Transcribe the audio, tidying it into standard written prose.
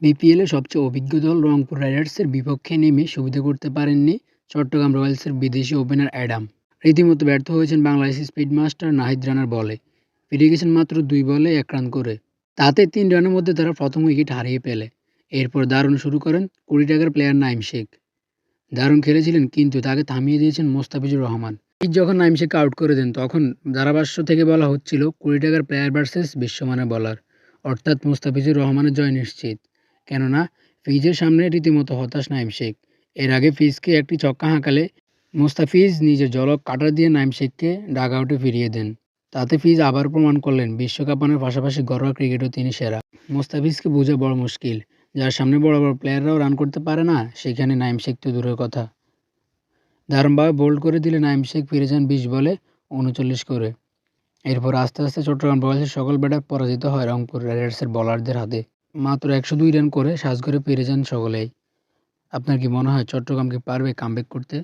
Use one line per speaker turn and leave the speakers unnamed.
বিপিএলে সবচেয়ে অভিজ্ঞ দল রংপুর রাইডার্সের বিপক্ষে নেমে সুবিধা করতে পারেননি চট্টগ্রাম রয়্যালসের বিদেশি ওপেনার অ্যাডাম। রীতিমতো ব্যর্থ হয়েছেন বাংলাদেশি স্পিড মাস্টার নাহিদ রানার বলে। ফিরে গেছেন মাত্র ২ বলে ১ রান করে। তাতে ৩ রানের মধ্যে তারা প্রথম উইকেট হারিয়ে ফেলে। এরপর দারুণ শুরু করেন ২০ টাকার প্লেয়ার নাঈম শেখ। দারুণ খেলেছিলেন, কিন্তু তাকে থামিয়ে দিয়েছেন মোস্তাফিজুর রহমান। পিচ যখন নাঈম শেখকে আউট করে দেন, তখন ধারাভাষ্য থেকে বলা হচ্ছিল ২০ টাকার প্লেয়ার ভার্সেস বিশ্বমানের বোলার, অর্থাৎ মোস্তাফিজুর রহমানের জয় নিশ্চিত। কেননা ফিজের সামনে রীতিমতো হতাশ নাঈম শেখ। এর আগে ফিজকে একটি ছক্কা হাঁকালে মোস্তাফিজ নিজের ঝলক কাটার দিয়ে নাঈম শেখকে ডাগআউটে ফিরিয়ে দেন। তাতে ফিজ আবার প্রমাণ করলেন বিশ্বকাপানের পাশাপাশি ঘরোয়া ক্রিকেটেও তিনি সেরা। মোস্তাফিজকে বোঝা বড় মুশকিল। যার সামনে বড় বড় প্লেয়াররাও রান করতে পারে না, সেখানে নাঈম শেখ তো দূরের কথা। দারুণভাবে বোল্ড করে দিলে নাঈম শেখ ফিরে যান ২০ বলে ৩৯ করে। এরপর আস্তে আস্তে চট্টগ্রাম রয়্যালসের সকল ব্যাটার পরাজিত হয় রংপুর রাইডার্সের বোলারদের হাতে। মাত্র ১০২ রান করে সাজঘরে ফিরে যান সকলেই। আপনার কি মনে হয় চট্টগ্রাম কি পারবে কামব্যাক করতে?